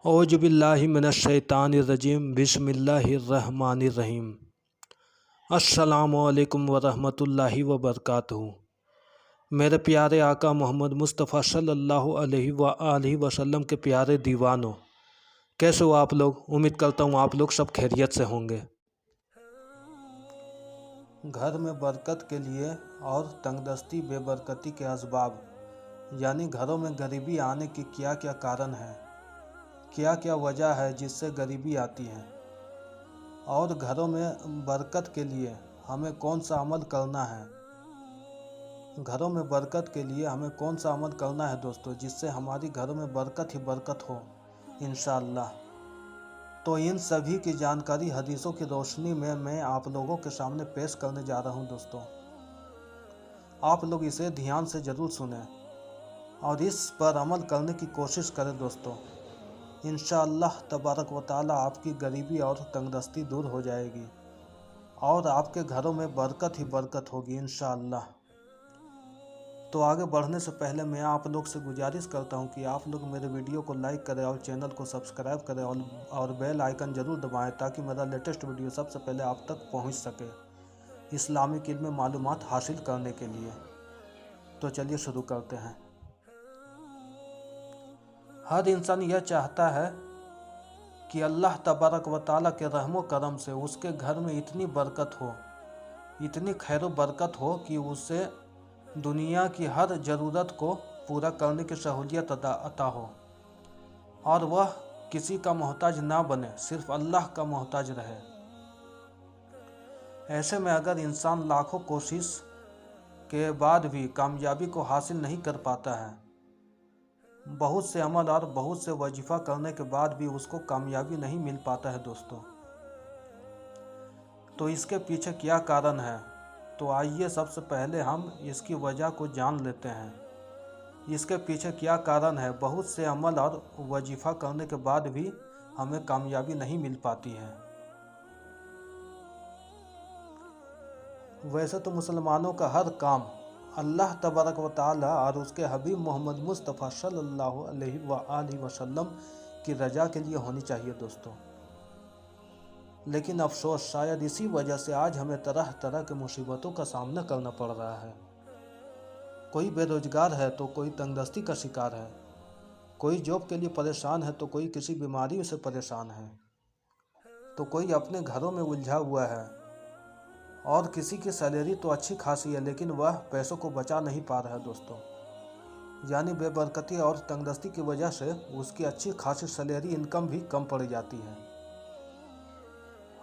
औज़ुबिल्लाहि मिनश्शैतानिर्रजीम बिस्मिल्लाहिर्रहमानिर्रहीम। अस्सलामु अलैकुम वरहमतुल्लाहि वबरकातुहू। मेरे प्यारे आका मोहम्मद मुस्तफ़ा सल्लल्लाहु अलैहि व आलिहि वसल्लम के प्यारे दीवानों, कैसे हो आप लोग। उम्मीद करता हूँ आप लोग सब खैरियत से होंगे। घर में बरकत के लिए और तंगदस्ती बेबरकती के असबाब यानी घरों में गरीबी आने के क्या क्या कारण हैं, क्या क्या वजह है जिससे गरीबी आती है, और घरों में बरकत के लिए हमें कौन सा अमल करना है। घरों में बरकत के लिए हमें कौन सा अमल करना है दोस्तों, जिससे हमारी घरों में बरकत ही बरकत हो इंशाअल्लाह। तो इन सभी की जानकारी हदीसों की रोशनी में मैं आप लोगों के सामने पेश करने जा रहा हूं दोस्तों। आप लोग इसे ध्यान से ज़रूर सुनें और इस पर अमल करने की कोशिश करें दोस्तों। इंशाअल्लाह तबारक व तआला आपकी गरीबी और तंगदस्ती दूर हो जाएगी और आपके घरों में बरकत ही बरकत होगी इंशाअल्लाह। तो आगे बढ़ने से पहले मैं आप लोग से गुजारिश करता हूं कि आप लोग मेरे वीडियो को लाइक करें और चैनल को सब्सक्राइब करें और बेल आइकन ज़रूर दबाएं ताकि मेरा लेटेस्ट वीडियो सबसे पहले आप तक पहुंच सके इस्लामिक इल्म में मालूमात हासिल करने के लिए। तो चलिए शुरू करते हैं। हर इंसान यह चाहता है कि अल्लाह तबारक व तआला के रहमो करम से उसके घर में इतनी बरकत हो, इतनी खैर बरकत हो कि उसे दुनिया की हर ज़रूरत को पूरा करने की सहूलियत अता हो और वह किसी का मोहताज ना बने, सिर्फ अल्लाह का मोहताज रहे। ऐसे में अगर इंसान लाखों कोशिश के बाद भी कामयाबी को हासिल नहीं कर पाता है, बहुत से अमल और बहुत से वजीफ़ा करने के बाद भी उसको कामयाबी नहीं मिल पाता है दोस्तों, तो इसके पीछे क्या कारण है। तो आइए सबसे पहले हम इसकी वजह को जान लेते हैं। इसके पीछे क्या कारण है। बहुत से अमल और वजीफ़ा करने के बाद भी हमें कामयाबी नहीं मिल पाती है। वैसे तो मुसलमानों का हर काम अल्लाह तबारक व तआला और उसके हबीब मोहम्मद मुस्तफ़ा सल्लल्लाहु अलैहि व आलिहि वसल्लम की रज़ा के लिए होनी चाहिए दोस्तों, लेकिन अफसोस शायद इसी वजह से आज हमें तरह तरह के मुसीबतों का सामना करना पड़ रहा है। कोई बेरोजगार है तो कोई तंगदस्ती का शिकार है, कोई जॉब के लिए परेशान है तो कोई किसी बीमारी से परेशान है, तो कोई अपने घरों में उलझा हुआ है और किसी की सैलरी तो अच्छी खासी है लेकिन वह पैसों को बचा नहीं पा रहा है दोस्तों। यानी बेबरकती और तंगदस्ती की वजह से उसकी अच्छी खासी सैलरी इनकम भी कम पड़ जाती है।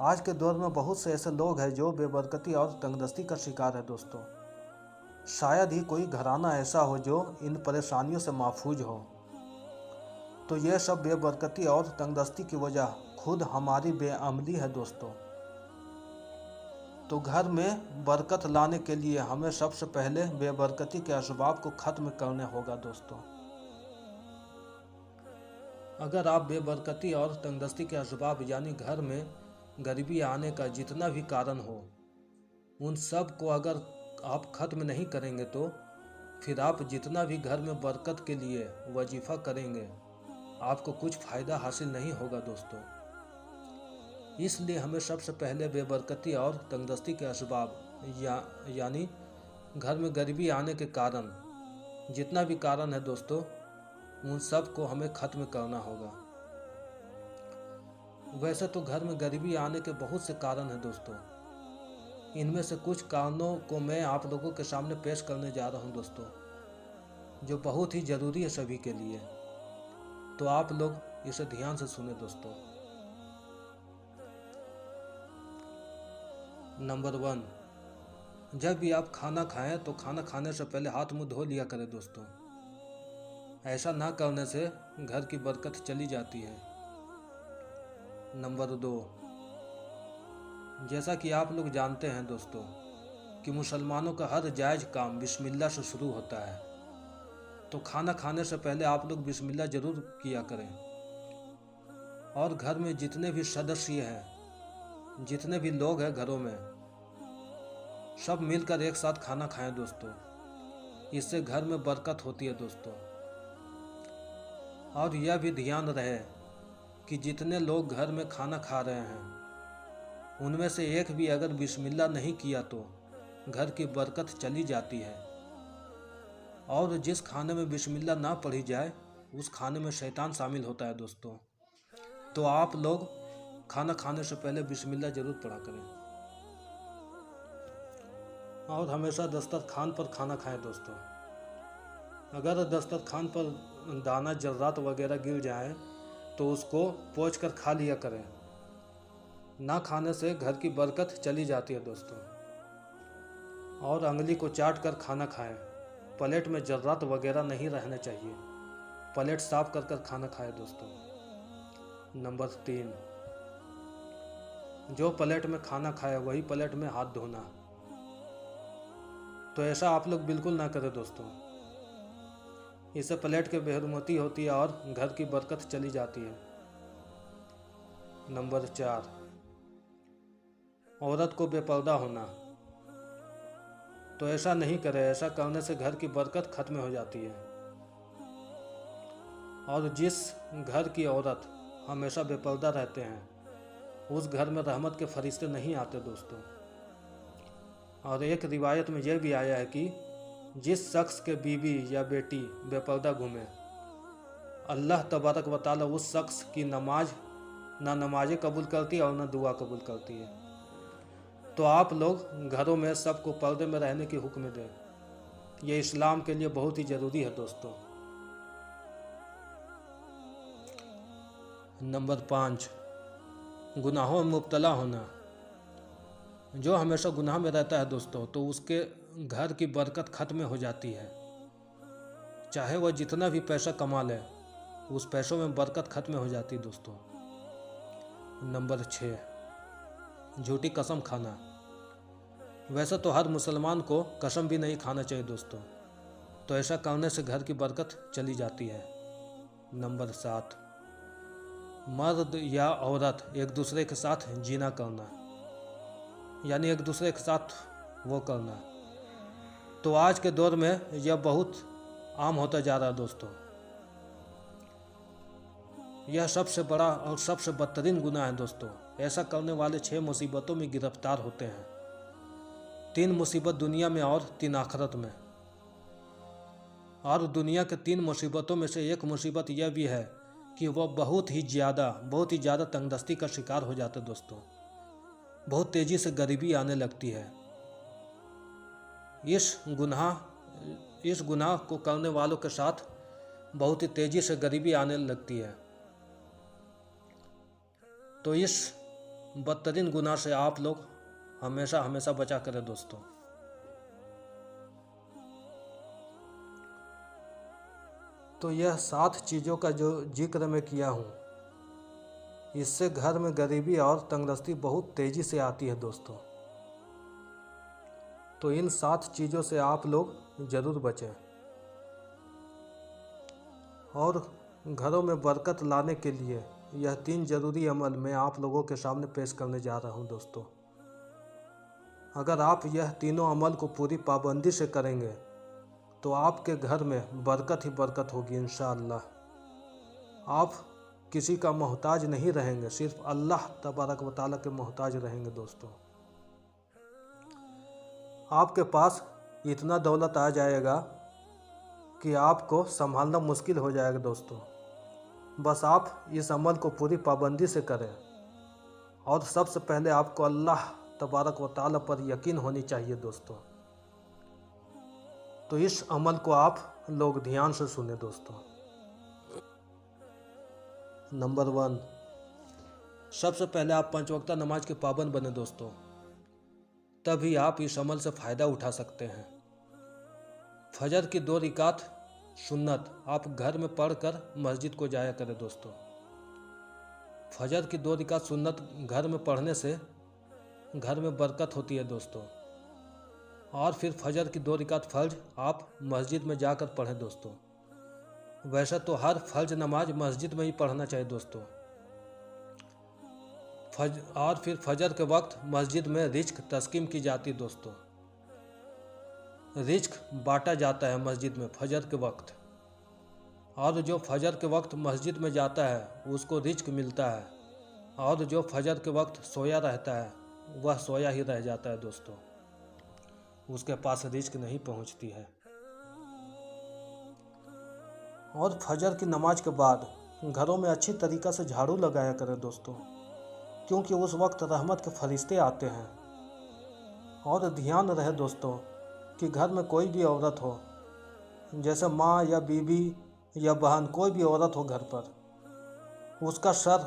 आज के दौर में बहुत से ऐसे लोग हैं जो बेबरकती और तंगदस्ती का शिकार है दोस्तों। शायद ही कोई घराना ऐसा हो जो इन परेशानियों से महफूज हो। तो यह सब बेबरकती और तंगदस्ती की वजह खुद हमारी बेअमली है दोस्तों। तो घर में बरकत लाने के लिए हमें सबसे पहले बेबरकती के असबाब को ख़त्म करने होगा दोस्तों। अगर आप बेबरकती और तंगदस्ती के असबाब यानी घर में गरीबी आने का जितना भी कारण हो, उन सब को अगर आप ख़त्म नहीं करेंगे तो फिर आप जितना भी घर में बरकत के लिए वजीफ़ा करेंगे आपको कुछ फ़ायदा हासिल नहीं होगा दोस्तों। इसलिए हमें सबसे पहले बेबरकती और तंगदस्ती के असबाब यानी घर में गरीबी आने के कारण जितना भी कारण है दोस्तों, उन सब को हमें ख़त्म करना होगा। वैसे तो घर में गरीबी आने के बहुत से कारण हैं दोस्तों। इनमें से कुछ कारणों को मैं आप लोगों के सामने पेश करने जा रहा हूं दोस्तों, जो बहुत ही ज़रूरी है सभी के लिए। तो आप लोग इसे ध्यान से सुने दोस्तों। नंबर 1, जब भी आप खाना खाएं तो खाना खाने से पहले हाथ मुंह धो लिया करें दोस्तों। ऐसा ना करने से घर की बरकत चली जाती है। नंबर 2, जैसा कि आप लोग जानते हैं दोस्तों कि मुसलमानों का हर जायज़ काम बिस्मिल्लाह से शुरू होता है, तो खाना खाने से पहले आप लोग बिस्मिल्लाह ज़रूर किया करें। और घर में जितने भी सदस्य हैं, जितने भी लोग हैं घरों में, सब मिलकर एक साथ खाना खाएं दोस्तों। इससे घर में बरकत होती है दोस्तों। और यह भी ध्यान रहे कि जितने लोग घर में खाना खा रहे हैं उनमें से एक भी अगर बिस्मिल्लाह नहीं किया तो घर की बरकत चली जाती है, और जिस खाने में बिस्मिल्लाह ना पढ़ी जाए उस खाने में शैतान शामिल होता है दोस्तों। तो आप लोग खाना खाने से पहले बिस्मिल्लाह जरूर पढ़ा करें और हमेशा दस्तरखान पर खाना खाएं दोस्तों। अगर दस्तरखान पर दाना जर्रात वगैरह गिर जाए तो उसको पोंछ कर खा लिया करें। ना खाने से घर की बरकत चली जाती है दोस्तों। और अंगली को चाट कर खाना खाएं। प्लेट में जर्रात वगैरह नहीं रहने चाहिए। प्लेट साफ कर कर खाना खाएं दोस्तों। नंबर 3, जो प्लेट में खाना खाए वही प्लेट में हाथ धोना। तो ऐसा आप लोग बिल्कुल ना करें दोस्तों। इससे प्लेट की बेहरमती होती है और घर की बरकत चली जाती है। नंबर 4, औरत को बेपर्दा होना। तो ऐसा नहीं करें। ऐसा करने से घर की बरकत खत्म हो जाती है। और जिस घर की औरत हमेशा बेपर्दा रहते हैं उस घर में रहमत के फरिश्ते नहीं आते दोस्तों। और एक रिवायत में यह भी आया है कि जिस शख्स के बीवी या बेटी बेपर्दा घूमे, अल्लाह तबारक व तआला उस शख्स की नमाज ना नमाजें कबूल करती है और ना दुआ कबूल करती है। तो आप लोग घरों में सबको पर्दे में रहने की हुक्म दें। ये इस्लाम के लिए बहुत ही ज़रूरी है दोस्तों। नंबर 5, गुनाहों में मुब्तला होना। जो हमेशा गुनाह में रहता है दोस्तों तो उसके घर की बरकत खत्म हो जाती है। चाहे वह जितना भी पैसा कमा ले उस पैसों में बरकत खत्म हो जाती है दोस्तों। नंबर 6, झूठी कसम खाना। वैसे तो हर मुसलमान को कसम भी नहीं खाना चाहिए दोस्तों। तो ऐसा करने से घर की बरकत चली जाती है। नंबर 7, मर्द या औरत एक दूसरे के साथ जीना करना, यानी एक दूसरे के साथ वो करना। तो आज के दौर में यह बहुत आम होता जा रहा है दोस्तों। यह सबसे बड़ा और सबसे बदतरीन गुनाह है दोस्तों। ऐसा करने वाले 6 मुसीबतों में गिरफ्तार होते हैं। 3 मुसीबत दुनिया में और 3 आखिरत में। और दुनिया के 3 मुसीबतों में से एक मुसीबत यह भी है कि वह बहुत ही ज़्यादा तंगदस्ती का शिकार हो जाते दोस्तों। बहुत तेज़ी से गरीबी आने लगती है। इस गुनाह को करने वालों के साथ बहुत ही तेज़ी से गरीबी आने लगती है। तो इस बदतरीन गुनाह से आप लोग हमेशा बचा करें दोस्तों। तो यह 7 चीज़ों का जो जिक्र मैं किया हूँ इससे घर में गरीबी और तंगदस्ती बहुत तेज़ी से आती है दोस्तों। तो इन 7 चीज़ों से आप लोग ज़रूर बचें। और घरों में बरकत लाने के लिए यह 3 ज़रूरी अमल मैं आप लोगों के सामने पेश करने जा रहा हूं दोस्तों। अगर आप यह तीनों अमल को पूरी पाबंदी से करेंगे तो आपके घर में बरकत ही बरकत होगी इंशाअल्लाह। आप किसी का मोहताज नहीं रहेंगे, सिर्फ अल्लाह तबारक व तआला के मोहताज रहेंगे दोस्तों। आपके पास इतना दौलत आ जाएगा कि आपको संभालना मुश्किल हो जाएगा दोस्तों। बस आप इस अमल को पूरी पाबंदी से करें। और सबसे पहले आपको अल्लाह तबारक व तआला पर यकीन होनी चाहिए दोस्तों। तो इस अमल को आप लोग ध्यान से सुने दोस्तों। नंबर 1, सबसे पहले आप 5 वक्ता नमाज के पाबंद बने दोस्तों। तभी आप इस अमल से फ़ायदा उठा सकते हैं। फजर की 2 रिकात सुन्नत आप घर में पढ़कर मस्जिद को जाया करें दोस्तों। फजर की 2 रिकात सुन्नत घर में पढ़ने से घर में बरकत होती है दोस्तों। और फिर फजर की 2 रिकात फ़र्ज आप मस्जिद में जाकर पढ़ें दोस्तों। वैसे तो हर फ़र्ज नमाज मस्जिद में ही पढ़ना चाहिए दोस्तों। और फिर फजर के वक्त मस्जिद में रिज्क तस्कीम की जाती है दोस्तों। रिज्क बांटा जाता है मस्जिद में फजर के वक्त। और जो फजर के वक्त मस्जिद में जाता है उसको रिज्क मिलता है, और जो फजर के वक्त सोया रहता है वह सोया ही रह जाता है दोस्तों, उसके पास रिज्क नहीं पहुंचती है। और फजर की नमाज के बाद घरों में अच्छी तरीक़ा से झाड़ू लगाया करें दोस्तों, क्योंकि उस वक्त रहमत के फरिश्ते आते हैं। और ध्यान रहे दोस्तों कि घर में कोई भी औरत हो, जैसे माँ या बीवी या बहन, कोई भी औरत हो घर पर, उसका सर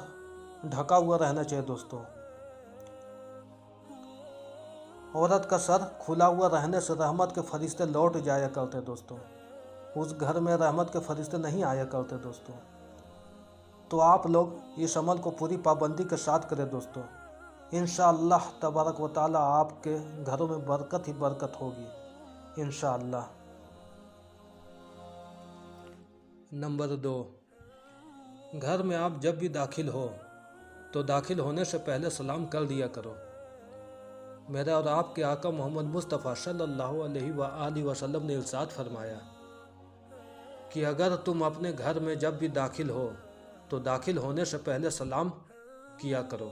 ढका हुआ रहना चाहिए दोस्तों। औरत का सर खुला हुआ रहने से रहमत के फरिश्ते लौट जाया करते दोस्तों, उस घर में रहमत के फरिश्ते नहीं आया करते दोस्तों। तो आप लोग इस अमल को पूरी पाबंदी के साथ करें दोस्तों। इंशाअल्लाह तबारक व तआला आपके घरों में बरकत ही बरकत होगी इंशाअल्लाह। नंबर 2, घर में आप जब भी दाखिल हो तो दाखिल होने से पहले सलाम कर दिया करो। मेरा और आपके आका मोहम्मद मुस्तफ़ा सल्लल्लाहु अलैहि वसल्लम ने इरशाद फरमाया कि अगर तुम अपने घर में जब भी दाखिल हो तो दाखिल होने से पहले सलाम किया करो।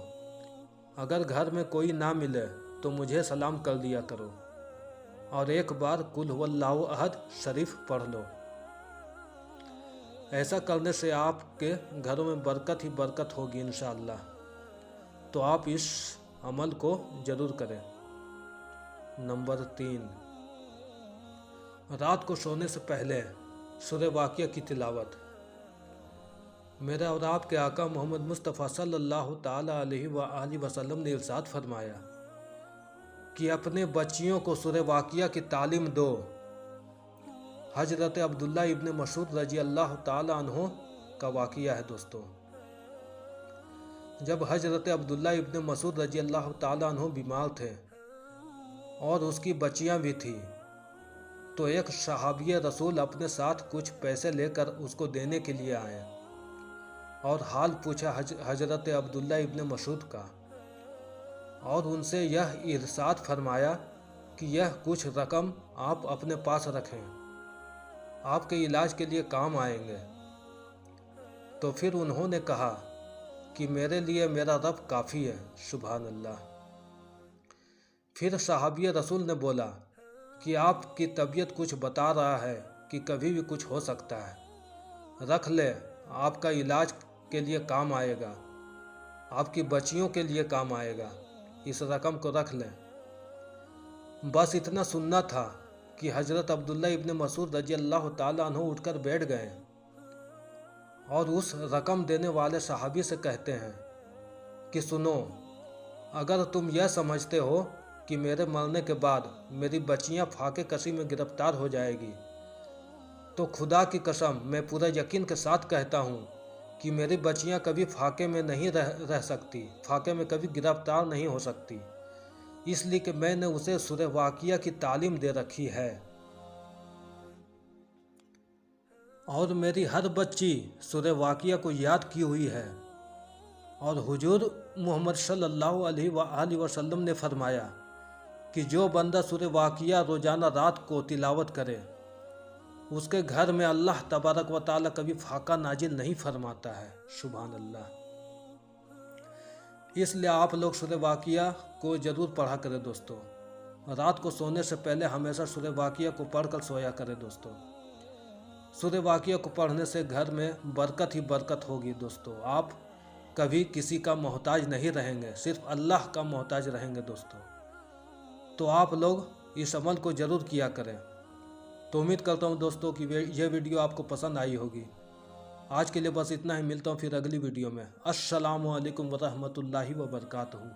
अगर घर में कोई ना मिले तो मुझे सलाम कर दिया करो, और एक बार कुल हुवल्लाहु अहद शरीफ पढ़ लो। ऐसा करने से आपके घरों में बरकत ही बरकत होगी इंशाअल्लाह। तो आप इस अमल को ज़रूर करें। नंबर 3, रात को सोने से पहले सूरह वाक़िया की तिलावत। मेरा और आपके आका मोहम्मद मुस्तफ़ा सल्लल्लाहु ताला अलैहि वसल्लम ने इरशाद फरमाया कि अपने बच्चियों को सूरह वाक़िया की तालीम दो। हजरत अब्दुल्ला इब्न मसूद रजी अल्लाह ताला अन्हो का वाक़िया है दोस्तों। जब हजरत अब्दुल्ला इब्न मसूद रजी अल्लाह ताला अन्हो बीमार थे और उसकी बच्चियां भी थी, तो एक सहाबी रसूल अपने साथ कुछ पैसे लेकर उसको देने के लिए आए और हाल पूछा हजरत अब्दुल्ला इब्न मसूद का, और उनसे यह इरशाद फरमाया कि यह कुछ रकम आप अपने पास रखें, आपके इलाज के लिए काम आएंगे। तो फिर उन्होंने कहा कि मेरे लिए मेरा रब काफ़ी है, सुभान अल्लाह। फिर सहाबी रसूल ने बोला कि आपकी तबीयत कुछ बता रहा है कि कभी भी कुछ हो सकता है, रख ले, आपका इलाज के लिए काम आएगा, आपकी बच्चियों के लिए काम आएगा, इस रकम को रख लें। बस इतना सुनना था कि हजरत अब्दुल्ला इब्न मसूद रजी अल्लाह ताला अन्हु उठकर बैठ गए और उस रकम देने वाले सहाबी से कहते हैं कि सुनो, अगर तुम यह समझते हो कि मेरे मरने के बाद मेरी बच्चियां फाके कशी में गिरफ्तार हो जाएगी, तो खुदा की कसम मैं पूरा यकीन के साथ कहता हूँ कि मेरी बच्चियां कभी फाके में नहीं रह सकती, फाके में कभी गिरफ्तार नहीं हो सकती, इसलिए कि मैंने उसे सूरह वाक़िया की तालीम दे रखी है। और मेरी हर बच्ची सूरह वाक़िया को याद की हुई है। और हुजूर मोहम्मद सल्लल्लाहु अलैहि वसल्लम ने फरमाया कि जो बंदा सूरह वाक़िया रोज़ाना रात को तिलावत करे, उसके घर में अल्लाह तबारक व ताला कभी फाका नाजिल नहीं फरमाता है, सुभान अल्लाह। इसलिए आप लोग सूरह वाक़िया को ज़रूर पढ़ा करें दोस्तों। रात को सोने से पहले हमेशा सूरह वाक़िया को पढ़कर सोया करें दोस्तों। सूरह वाक़िया को पढ़ने से घर में बरकत ही बरकत होगी दोस्तों। आप कभी किसी का मोहताज नहीं रहेंगे, सिर्फ अल्लाह का मोहताज रहेंगे दोस्तों। तो आप लोग इस अमल को ज़रूर किया करें। तो उम्मीद करता हूँ दोस्तों कि ये वीडियो आपको पसंद आई होगी। आज के लिए बस इतना ही, मिलता हूँ फिर अगली वीडियो में। अस्सलामु अलैकुम व रहमतुल्लाहि व बरकातहू।